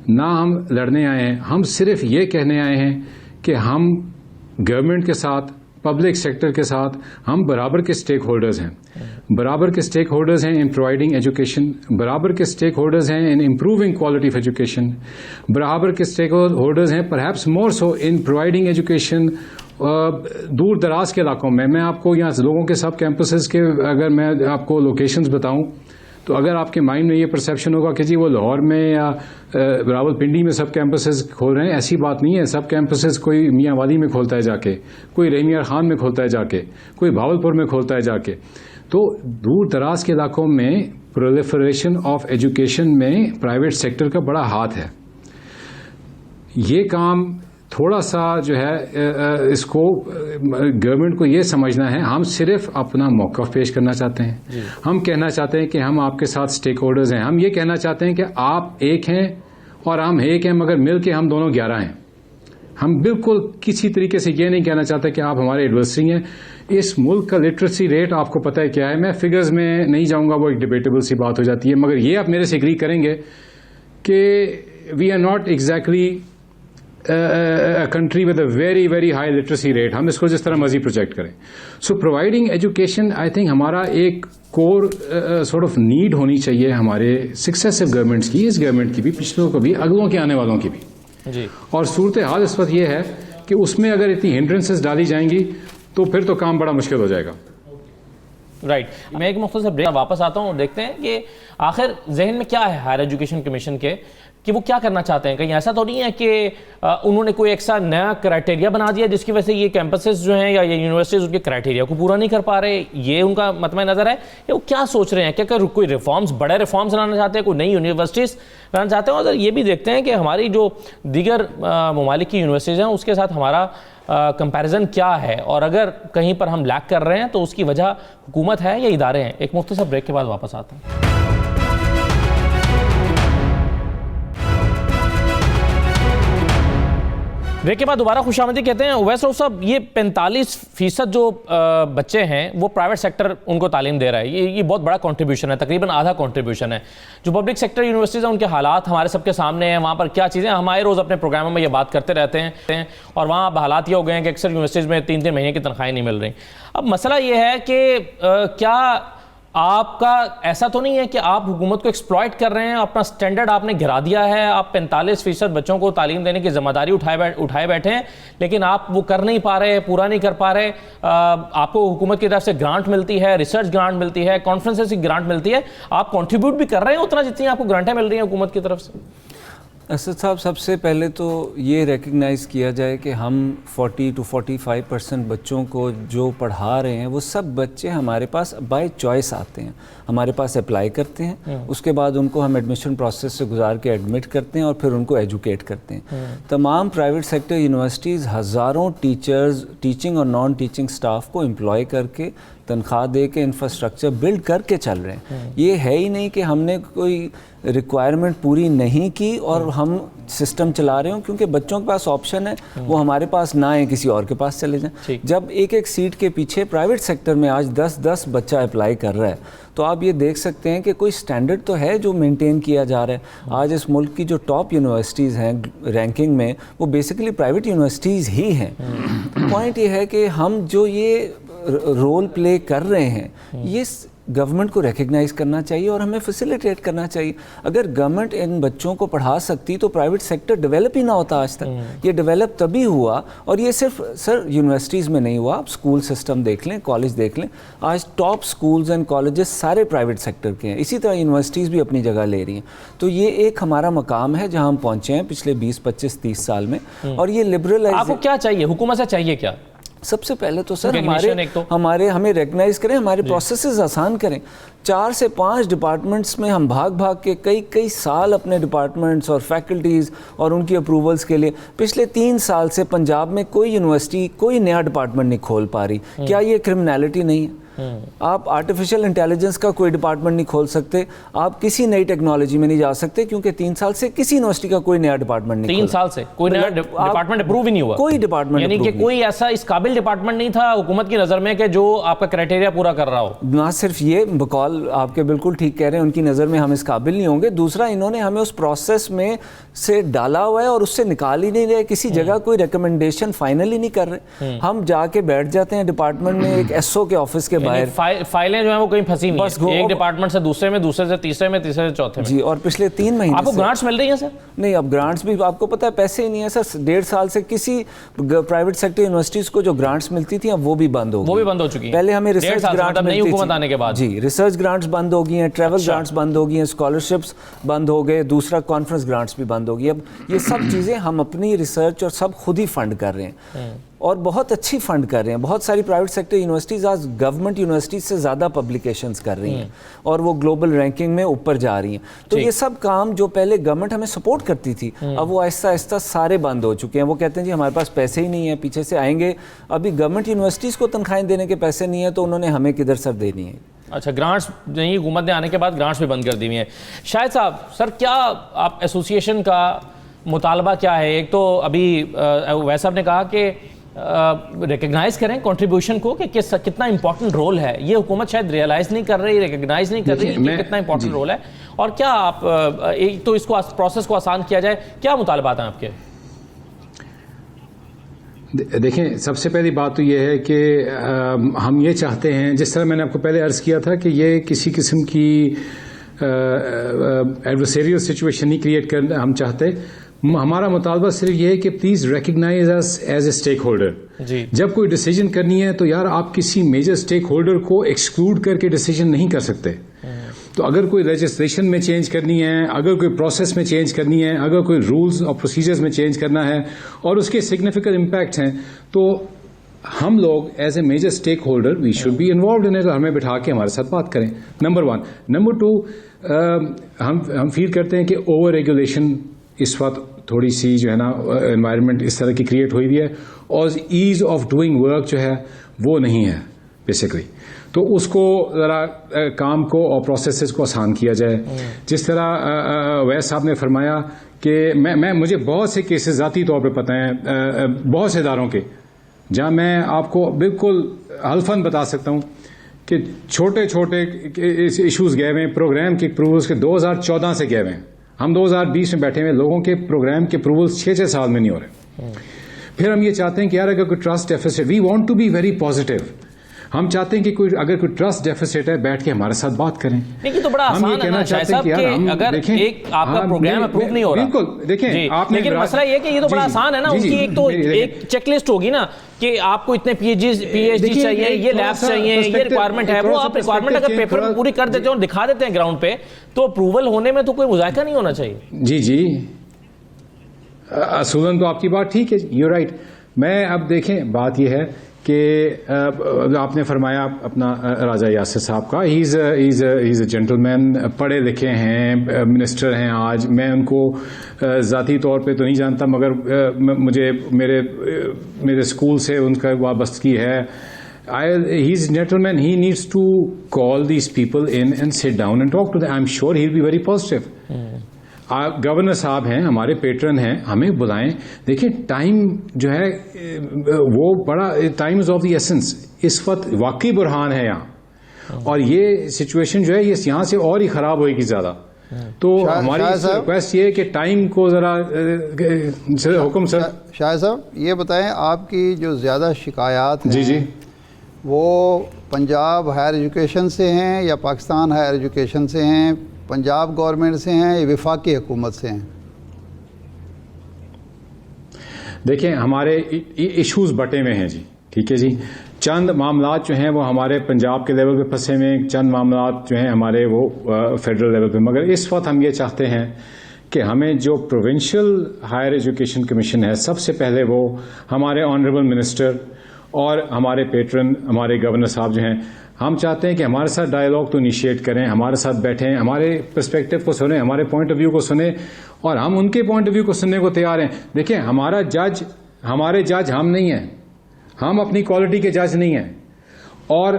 S7: نہ ہم لڑنے آئے ہیں, ہم صرف یہ کہنے آئے ہیں کہ ہم گورنمنٹ کے ساتھ, پبلک سیکٹر کے ساتھ ہم برابر کے اسٹیک ہولڈرز ہیں, برابر کے اسٹیک ہولڈرز ہیں ان پرووائڈنگ ایجوکیشن, برابر کے اسٹیک ہولڈرز ہیں in improving quality of education, برابر کے اسٹیک ہولڈرز ہیں perhaps more so in providing education دور دراز کے علاقوں میں. میں آپ کو یہاں لوگوں کے سب کیمپسز کے اگر میں آپ کو لوکیشنز بتاؤں تو اگر آپ کے مائنڈ میں یہ پرسیپشن ہوگا کہ جی وہ لاہور میں یا راول پنڈی میں سب کیمپسز کھول رہے ہیں, ایسی بات نہیں ہے. سب کیمپسز کوئی میاں والی میں کھولتا ہے جا کے, کوئی رحمیار خان میں کھولتا ہے جا کے, کوئی بھاولپور میں کھولتا ہے جا کے. تو دور دراز کے علاقوں میں پرولیفریشن آف ایجوکیشن میں پرائیویٹ سیکٹر کا بڑا ہاتھ ہے. یہ کام تھوڑا سا جو ہے اس کو گورنمنٹ کو یہ سمجھنا ہے, ہم صرف اپنا موقف پیش کرنا چاہتے ہیں, ہم کہنا چاہتے ہیں کہ ہم آپ کے ساتھ اسٹیک ہولڈرز ہیں, ہم یہ کہنا چاہتے ہیں کہ آپ ایک ہیں اور ہم ایک ہیں, مگر مل کے ہم دونوں 11 ہیں. ہم بالکل کسی طریقے سے یہ نہیں کہنا چاہتے کہ آپ ہمارے ایڈورسری ہیں. اس ملک کا لٹریسی ریٹ آپ کو پتہ ہے کیا ہے, میں فگرز میں نہیں جاؤں گا, وہ ایک ڈیبیٹیبل سی بات ہو جاتی ہے, مگر یہ آپ میرے سے ایگری کریں گے کہ we are not exactly a country with a very very high literacy rate, ہم اس کو جس طرح مرضی پروجیکٹ کریں. So providing education I think ہمارا ایک کور سارٹ آف نیڈ ہونی چاہیے ہمارے سکسیسو گورنمنٹس کی, اس گورنمنٹ کی بھی, پچھلوں کو بھی, اگلوں کے آنے والوں کی بھی. اور صورتحال اس وقت یہ ہے کہ اس میں اگر اتنی ہنڈرنسز ڈالی جائیں گی تو پھر تو کام بڑا مشکل ہو جائے گا.
S3: رائٹ. میں ایک مختصر بریک واپس آتا ہوں اور دیکھتے ہیں کہ آخر ذہن میں کیا ہے ہائر ایجوکیشن کمیشن کے کہ وہ کیا کرنا چاہتے ہیں. کہیں ایسا تو نہیں ہے کہ انہوں نے کوئی ایکسٹرا نیا کرائٹیریا بنا دیا جس کی وجہ سے یہ کیمپسز جو ہیں یا یہ یونیورسٹیز ان کے کرائٹیریا کو پورا نہیں کر پا رہے, یہ ان کا مطمئن نظر ہے یا وہ کیا سوچ رہے ہیں؟ کیا کوئی ریفارمز, بڑے ریفارمز لانا چاہتے ہیں, کوئی نئی یونیورسٹیز لانا چاہتے ہیں؟ اور یہ بھی دیکھتے ہیں کہ ہماری جو دیگر ممالک کی یونیورسٹیز ہیں اس کے ساتھ ہمارا کمپیریزن کیا ہے, اور اگر کہیں پر ہم لیک کر رہے ہیں تو اس کی وجہ حکومت ہے یا ادارے ہیں. ایک مختصر بریک کے بعد واپس آتے ہیں. بریک کے بعد دوبارہ خوش آمدید کہتے ہیں. اویس رؤف صاحب, یہ 45% جو بچے ہیں وہ پرائیویٹ سیکٹر ان کو تعلیم دے رہا ہے. یہ بہت بڑا کنٹریبیوشن ہے, تقریباً آدھا کنٹریبیوشن ہے. جو پبلک سیکٹر یونیورسٹیز ہیں ان کے حالات ہمارے سب کے سامنے ہیں, وہاں پر کیا چیزیں, ہم آئے روز اپنے پروگراموں میں یہ بات کرتے رہتے ہیں, اور وہاں اب حالات یہ ہو گئے ہیں کہ اکثر یونیورسٹیز میں 3 مہینے کی تنخواہیں نہیں مل رہی. اب مسئلہ یہ ہے کہ کیا آپ کا ایسا تو نہیں ہے کہ آپ حکومت کو ایکسپلائٹ کر رہے ہیں, اپنا سٹینڈرڈ آپ نے گرا دیا ہے, آپ 45% بچوں کو تعلیم دینے کی ذمہ داری اٹھائے بیٹھے ہیں, لیکن آپ وہ کر نہیں پا رہے, پورا نہیں کر پا رہے. آپ کو حکومت کی طرف سے گرانٹ ملتی ہے, ریسرچ گرانٹ ملتی ہے, کانفرنسز کی گرانٹ ملتی ہے, آپ کنٹریبیوٹ بھی کر رہے ہیں اتنا جتنی آپ کو گرانٹیں مل رہی ہیں حکومت کی طرف سے؟
S6: اسد صاحب, سب سے پہلے تو یہ ریکگنائز کیا جائے کہ ہم 40 to 45% بچوں کو جو پڑھا رہے ہیں وہ سب بچے ہمارے پاس بائی چوائس آتے ہیں, ہمارے پاس اپلائی کرتے ہیں, اس کے بعد ان کو ہم ایڈمیشن پروسیس سے گزار کے ایڈمٹ کرتے ہیں اور پھر ان کو ایجوکیٹ کرتے ہیں. تمام پرائیویٹ سیکٹر یونیورسٹیز ہزاروں ٹیچرز, ٹیچنگ اور نان ٹیچنگ سٹاف کو امپلائی کر کے, تنخواہ دے کے, انفراسٹرکچر بلڈ کر کے چل رہے ہیں. یہ ہے ہی نہیں کہ ہم نے کوئی ریکوائرمنٹ پوری نہیں کی اور ہم سسٹم چلا رہے ہوں, کیونکہ بچوں کے پاس آپشن ہے, وہ ہمارے پاس نہ آئیں, کسی اور کے پاس چلے جائیں. جب ایک سیٹ کے پیچھے پرائیویٹ سیکٹر میں آج 10 بچہ اپلائی کر رہا ہے, تو آپ یہ دیکھ سکتے ہیں کہ کوئی سٹینڈرڈ تو ہے جو مینٹین کیا جا رہا ہے. آج اس ملک کی جو ٹاپ یونیورسٹیز ہیں رینکنگ میں, وہ بیسیکلی پرائیویٹ یونیورسٹیز ہی ہیں. پوائنٹ یہ ہے کہ ہم جو یہ رول پلے کر رہے ہیں, یہ گورنمنٹ کو ریکگنائز کرنا چاہیے اور ہمیں فیسیلیٹیٹ کرنا چاہیے. اگر گورنمنٹ ان بچوں کو پڑھا سکتی تو پرائیویٹ سیکٹر ڈیولپ ہی نہ ہوتا آج تک. یہ ڈیولپ تبھی ہوا, اور یہ صرف سر یونیورسٹیز میں نہیں ہوا, آپ اسکول سسٹم دیکھ لیں, کالج دیکھ لیں, آج ٹاپ اسکولز اینڈ کالجز سارے پرائیویٹ سیکٹر کے ہیں. اسی طرح یونیورسٹیز بھی اپنی جگہ لے رہی ہیں. تو یہ ایک ہمارا مقام ہے جہاں ہم پہنچے ہیں پچھلے 20, 25, 30 سال میں. اور یہ لبرلائز,
S3: آپ کو کیا چاہیے, حکومت سے چاہیے کیا؟
S6: سب سے پہلے تو سر ہمیں ریکگنائز کریں, ہمارے پروسیسز آسان کریں. 4 سے 5 ڈپارٹمنٹس میں ہم بھاگ کے کئی سال اپنے ڈپارٹمنٹس اور فیکلٹیز اور ان کی اپروولز کے لیے, پچھلے 3 سال سے پنجاب میں کوئی یونیورسٹی کوئی نیا ڈپارٹمنٹ نہیں کھول پا رہی. کیا یہ کرمنالٹی نہیں ہے؟ آپ آرٹیفیشل انٹیلیجنس کا کوئی ڈپارٹمنٹ نہیں کھول سکتے, آپ کسی نئی ٹیکنالوجی میں نہیں جا سکتے, کیونکہ 3 سال سے کسی یونیورسٹی کا کوئی نیا ڈپارٹمنٹ نہیں.
S3: 3 سال سے کوئی نیا ڈپارٹمنٹ اپروو ہی نہیں ہوا,
S6: کوئی ڈپارٹمنٹ,
S3: یعنی کہ کوئی ایسا اس قابل ڈپارٹمنٹ نہیں تھا حکومت کی نظر میں کہ جو آپ کا کرائٹیریا پورا کر رہا ہو.
S6: نہ صرف یہ, بقول آپ کے بالکل ٹھیک کہہ رہے ہیں, ان کی نظر میں ہم اس قابل نہیں ہوں گے. دوسرا, انہوں نے ہمیں اس پروسیس میں سے ڈالا ہوا ہے اور اس سے نکال ہی نہیں رہے. کسی جگہ کوئی ریکمنڈیشن فائنل ہی نہیں کر رہے. ہم جا کے بیٹھ جاتے ہیں ڈپارٹمنٹ میں, ایک ایس او کے آفس کے باہر,
S3: فائلیں جو ہیں وہ کہیں پھنسی نہیں ہیں, ایک ڈپارٹمنٹ سے دوسرے میں, دوسرے سے تیسرے میں, تیسرے سے چوتھے میں.
S6: جی, اور پچھلے 3 مہینے
S3: آپ کو گرانٹس مل رہی ہیں سر؟
S6: نہیں, اب گرانٹس بھی آپ کو پتہ ہے پیسے ہی نہیں ہے سر. 1.5 سال سے کسی پرائیویٹ سیکٹر یونیورسٹیز کو جو گرانٹس ملتی تھیں اب وہ بھی بند ہو چکی ہیں. پہلے ہمیں ریسرچ گرانٹ
S3: نئی حکومت آنے کے بعد,
S6: جی, ریسرچ گرانٹس بند ہو گئی ہیں, ٹریول گرانٹس بند ہو گئی ہیں, اسکالرشپس بند ہو گئے, دوسرا کانفرنس گرانٹس بھی بند ہو گئی. اب یہ سب چیزیں ہم اپنی ریسرچ اور سب خود ہی فنڈ کر رہے ہیں, اور بہت اچھی فنڈ کر رہے ہیں. بہت ساری پرائیویٹ سیکٹر یونیورسٹیز آج گورنمنٹ یونیورسٹیز سے زیادہ پبلیکیشنز کر رہی ہیں, اور وہ گلوبل رینکنگ میں اوپر جا رہی ہیں. تو یہ سب کام جو پہلے گورنمنٹ ہمیں سپورٹ کرتی تھی, اب وہ آہستہ آہستہ سارے بند ہو چکے ہیں. وہ کہتے ہیں جی ہمارے پاس پیسے ہی نہیں ہیں, پیچھے سے آئیں گے. ابھی گورنمنٹ یونیورسٹیز کو تنخواہیں دینے کے پیسے نہیں ہیں, تو انہوں نے ہمیں کدھر سر دینی ہے.
S3: اچھا, گرانٹس نہیں, حکومت نے آنے کے بعد گرانٹس بھی بند کر دی ہوئی ہیں. شاہد صاحب, سر کیا آپ ایسوسیشن کا مطالبہ کیا ہے؟ ایک تو ابھی اویس صاحب نے کہا کہ ریکگنائز کریں کنٹریبیوشن کو, کہ کتنا امپورٹنٹ رول ہے. یہ حکومت شاید ریئلائز نہیں کر رہی, ریکگنائز نہیں کر رہی کہ کتنا امپورٹنٹ رول ہے. اور کیا آپ ایک تو اس کو پروسیس کو آسان کیا جائے, کیا مطالبات ہیں آپ کے؟
S7: دیکھیں, سب سے پہلی بات تو یہ ہے کہ ہم یہ چاہتے ہیں, جس طرح میں نے آپ کو پہلے عرض کیا تھا, کہ یہ کسی قسم کی ایڈورسریل سچویشن نہیں کریٹ کرنا ہم چاہتے, ہمارا مطالبہ صرف یہ ہے کہ please recognise us as a stakeholder. جب کوئی ڈیسیجن کرنی ہے تو یار آپ کسی میجر اسٹیک ہولڈر کو ایکسکلوڈ کر کے ڈیسیجن نہیں کر سکتے. تو اگر کوئی لیجسلیشن میں چینج کرنی ہے, اگر کوئی پروسیس میں چینج کرنی ہے, اگر کوئی رولز اور پروسیجرز میں چینج کرنا ہے اور اس کے سگنیفیکنٹ امپیکٹ ہیں, تو ہم لوگ as a major stakeholder we should be involved in it, ہمیں بٹھا کے ہمارے ساتھ بات کریں. نمبر 1. نمبر 2, ہم فیل کرتے ہیں کہ اوور ریگولیشن اس وقت تھوڑی سی جو ہے نا انوائرمنٹ اس طرح کی کریٹ ہوئی بھی ہے, اور ایز آف ڈوئنگ ورک جو ہے وہ نہیں ہے بیسکلی. تو اس کو ذرا کام کو اور پروسیسز کو آسان کیا جائے. جس طرح ویس صاحب نے فرمایا کہ مجھے بہت سے کیسز ذاتی طور پہ پتہ ہیں بہت سے اداروں کے, جہاں میں آپ کو بالکل حلفاً بتا سکتا ہوں کہ چھوٹے چھوٹے ایشوز گئے ہوئے ہیں پروگرام کے اپروولس کے 2014 سے گئے ہوئے ہیں. ہم 2020 میں بیٹھے ہوئے لوگوں کے پروگرام کے اپروولس 6 سال میں نہیں ہو رہے. پھر ہم یہ چاہتے ہیں کہ یار اگر کوئی trust deficit, we want to be very positive, ہم چاہتے ہیں کہ اگر کوئی ٹرسٹ ڈیفیسٹ ہے بیٹھ کے ہمارے ساتھ بات کریں.
S3: لیکن تو بڑا آسان ہے نا شاہد صاحب کہ اگر ایک آپ کا پروگرام اپروو نہیں ہو رہا,
S7: بالکل دیکھیں آپ نے,
S3: لیکن مسئلہ یہ کہ یہ تو بڑا آسان ہے نا, ان کی ایک تو ایک چیک لسٹ ہوگی نا کہ آپ کو اتنے پی ایچ ڈی چاہیے, یہ لیبس چاہیے, یہ ریکوائرمنٹ ہے. وہ آپ ریکوائرمنٹ اگر پیپر میں پوری کر دیتے ہیں اور دکھا دیتے ہیں گراؤنڈ پہ, تو اپروول ہونے میں تو کوئی مذائقہ نہیں ہونا چاہیے.
S7: جی اصولاً تو آپ کی بات ٹھیک ہے, یو رائٹ. میں اب دیکھیں بات یہ ہے کہ آپ نے فرمایا اپنا راجہ یاسر صاحب کا, ہی از اے جینٹل مین, پڑھے لکھے ہیں, منسٹر ہیں آج. میں ان کو ذاتی طور پہ تو نہیں جانتا, مگر مجھے میرے اسکول سے ان کا وابستگی ہے. He is a gentleman. He needs to call these people in and sit down and talk to them. I'm sure he'll be very positive. Governor صاحب ہیں, ہمارے پیٹرن ہیں, ہمیں بلائیں. دیکھیں ٹائم جو ہے وہ بڑا time is of the essence. اس وقت واقعی برہان ہے یہاں, اور یہ سچویشن جو ہے یہ یہاں سے اور ہی خراب ہوئے گی زیادہ. تو ہماری ریکویسٹ یہ ہے کہ ٹائم کو ذرا حکم. سر
S1: شاہد صاحب یہ بتائیں, آپ کی جو زیادہ شکایات ہیں
S7: جی
S1: وہ پنجاب ہائر ایجوکیشن سے ہیں یا پاکستان ہائر ایجوکیشن سے ہیں, پنجاب گورنمنٹ سے ہیں یا وفاقی حکومت سے ہیں؟
S7: دیکھیں ہمارے ایشوز بٹے میں ہیں جی, ٹھیک ہے جی. چند معاملات جو ہیں وہ ہمارے پنجاب کے لیول پہ پھنسے ہوئے ہیں, چند معاملات جو ہیں ہمارے وہ فیڈرل لیول پہ. مگر اس وقت ہم یہ چاہتے ہیں کہ ہمیں جو پروونشل ہائر ایجوکیشن کمیشن ہے, سب سے پہلے وہ ہمارے آنریبل منسٹر اور ہمارے پیٹرن ہمارے گورنر صاحب جو ہیں, ہم چاہتے ہیں کہ ہمارے ساتھ ڈائلاگ تو انیشیٹ کریں, ہمارے ساتھ بیٹھیں, ہمارے پرسپیکٹو کو سنیں, ہمارے پوائنٹ آف ویو کو سنیں, اور ہم ان کے پوائنٹ آف ویو کو سننے کو تیار ہیں. دیکھیں ہمارے جج ہم نہیں ہیں, ہم اپنی کوالٹی کے جج نہیں ہیں, اور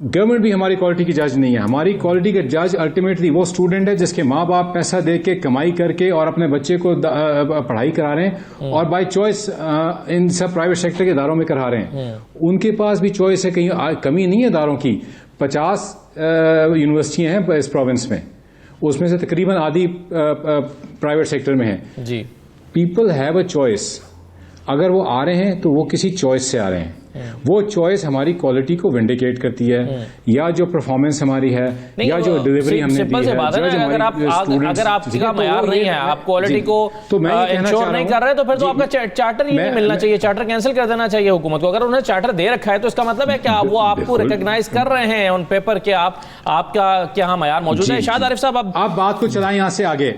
S7: گورنمنٹ بھی ہماری کوالٹی کی جج نہیں ہے. ہماری کوالٹی کے جج الٹیمیٹلی وہ اسٹوڈنٹ ہے جس کے ماں باپ پیسہ دے کے کمائی کر کے اور اپنے بچے کو پڑھائی کرا رہے ہیں, اور by choice in sub private sector کے اداروں میں کرا رہے ہیں. ان کے پاس بھی چوائس ہے, کہیں کمی نہیں ہے اداروں کی. 50 یونیورسٹیاں ہیں اس پروونس میں, اس میں سے تقریباً آدھی پرائیویٹ سیکٹر میں ہیں.
S3: جی
S7: پیپل ہیو اے چوائس. اگر وہ آ رہے ہیں تو وہ کسی چوائس سے آ رہے ہیں. وہ چوائس ہماری کوالٹی کو وینڈیکیٹ کرتی ہے, یا جو پرفارمنس ہماری ہے, یا جو ڈیلیوری ہم نے دی ہے.
S3: اگر آپ کا معیار نہیں ہے, آپ کوالٹی کو انشور نہیں کر رہے, تو پھر تو آپ کا چارٹر ہی نہیں ملنا چاہیے, چارٹر کینسل کر دینا چاہیے حکومت کو. اگر انہوں نے چارٹر دے رکھا ہے تو اس کا مطلب ہے کہ وہ آپ کو ریکگنائز کر رہے ہیں آن پیپر کہ آپ کا کیا معیار موجود ہے. شاہد عارف صاحب
S7: آپ بات کو چلائیں یہاں سے آگے.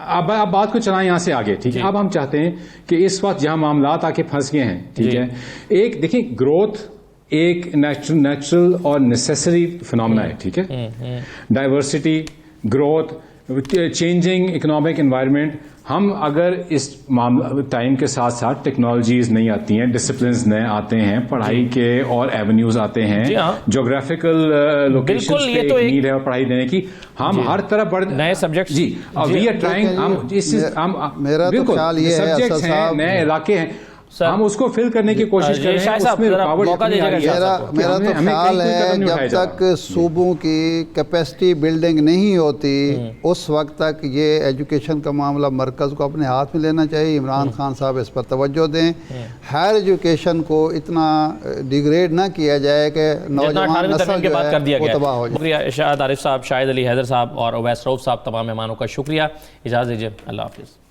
S7: اب بات کو چلائیں یہاں سے آگے, ٹھیک ہے. اب ہم چاہتے ہیں کہ اس وقت جہاں معاملات آ کے پھنس گئے ہیں, ٹھیک ہے, ایک دیکھیں گروتھ ایک نیچرل اور نیسیسری فنامنا ہے, ٹھیک ہے. Diversity, growth, changing economic environment. ہم اگر اس ٹائم کے ساتھ ساتھ ٹیکنالوجیز نئی آتی ہیں, ڈسپلنز نئے آتے ہیں, پڑھائی کے اور ایونیوز آتے ہیں, جغرافیکل لوکیشن پہ ایک نیڈ ہے اور پڑھائی دینے کی. ہم ہر طرف بڑھ
S3: نئے سبجیکٹ,
S7: جی وی آر ٹرائنگ,
S1: میرا تو خیال یہ ہے
S7: سبجیکٹس ہیں, نئے علاقے ہیں, ہم اس کو فل کرنے کی کوشش کر رہے ہیں.
S1: میرا تو خیال ہے جب تک صوبوں کی کیپیسٹی بلڈنگ نہیں ہوتی اس وقت تک یہ ایجوکیشن کا معاملہ مرکز کو اپنے ہاتھ میں لینا چاہیے. عمران خان صاحب اس پر توجہ دیں. ہائر ایجوکیشن کو اتنا ڈیگریڈ نہ کیا جائے کہ نوجوان نسل جو ہے وہ تباہ ہو جائے.
S3: شکریہ شاہد عارف صاحب, شاہد علی حیدر صاحب اور اویس رؤف صاحب, تمام مہمانوں کا شکریہ. اجازت دیجیے, اللہ حافظ.